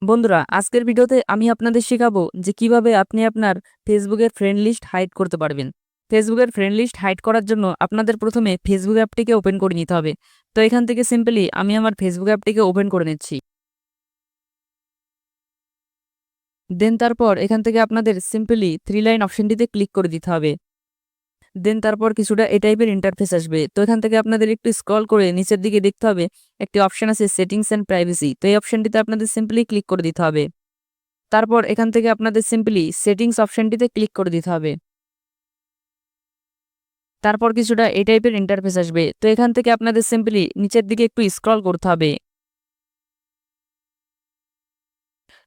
বন্ধুরা, আজকের ভিডিওতে আমি আপনাদের শেখাবো যে কিভাবে আপনি আপনার ফেসবুকের ফ্রেন্ড লিস্ট হাইড করতে পারবেন। ফেসবুকের ফ্রেন্ড লিস্ট হাইড করার জন্য আপনাদের প্রথমে ফেসবুক অ্যাপটিকে ওপেন করে নিতে হবে। তো এখান থেকে সিম্পলি আমি আমার ফেসবুক অ্যাপটিকে ওপেন করে নিচ্ছি। দেন তারপর এখান থেকে আপনাদের সিম্পলি থ্রি লাইন অপশনটিতে ক্লিক করে দিতে হবে। দেন তারপর কিছুটা এই টাইপের ইন্টারফেস আসবে। তো এখান থেকে আপনাদের একটু স্ক্রল করে নিচের দিকে দেখতে হবে একটি অপশন আছে সেটিংস অ্যান্ড প্রাইভেসি। তো এই অপশনটিতে আপনাদের সিম্পলি ক্লিক করে দিতে হবে। তারপর এখান থেকে আপনাদের সিম্পলি সেটিংস অপশনটিতে ক্লিক করে দিতে হবে। তারপর কিছুটা এই টাইপের ইন্টারফেস আসবে। তো এখান থেকে আপনাদের সিম্পলি নিচের দিকে একটু স্ক্রল করতে হবে।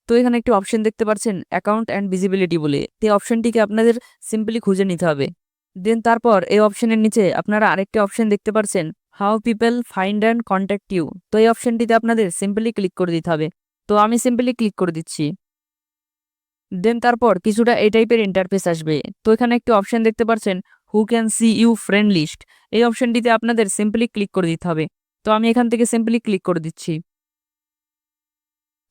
তো এখানে একটি অপশন দেখতে পাচ্ছেন অ্যাকাউন্ট অ্যান্ড ভিজিবিলিটি বলে। এই অপশনটিকে আপনাদের সিম্পলি খুঁজে নিতে হবে। দেন তারপর এই অপশনের নিচে আপনারা আরেকটি অপশন দেখতে পাচ্ছেন how people find and contact you. তো এই অপশনটিতে আপনাদের সিম্পলি ক্লিক করে দিতে হবে। তো আমি সিম্পলি ক্লিক করে দিচ্ছি। দেন তারপর কিছুটা এই টাইপের ইন্টারফেস আসবে। তো এখানে একটি অপশন দেখতে পাচ্ছেন who can see you friend list. এই অপশনটিতে আপনাদের সিম্পলি ক্লিক করে দিতে হবে। তো আমি এখান থেকে সিম্পলি ক্লিক করে দিচ্ছি।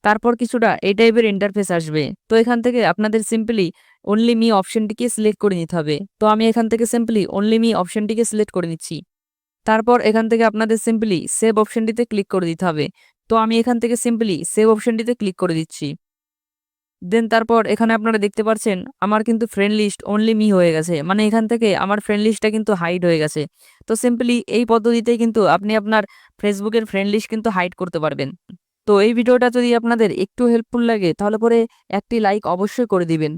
তারপর কিছুটা এই টাইপের ইন্টারফেস আসবে। তো এখান থেকে আপনাদের সিম্পলি অনলি মি অপশনটিকে সিলেক্ট করে নিতে হবে। তো আমি এখান থেকে সিম্পলি অনলি মি অপশনটিকে সিলেক্ট করে নিচ্ছি। তারপর এখান থেকে আপনাদের সিম্পলি সেভ অপশনটিতে ক্লিক করে দিতে হবে। তো আমি এখান থেকে সিম্পলি সেভ অপশনটিতে ক্লিক করে দিচ্ছি। দেন তারপর এখানে আপনারা দেখতে পাচ্ছেন আমার কিন্তু ফ্রেন্ড লিস্ট অনলি মি হয়ে গেছে। মানে এখান থেকে আমার ফ্রেন্ড লিস্টটা কিন্তু হাইড হয়ে গেছে। তো সিম্পলি এই পদ্ধতিতেই কিন্তু আপনি আপনার ফেসবুকের ফ্রেন্ড লিস্ট কিন্তু হাইড করতে পারবেন। তো এই ভিডিওটা যদি আপনাদের একটু হেল্পফুল লাগে তাহলে পরে একটি লাইক অবশ্যই করে দিবেন।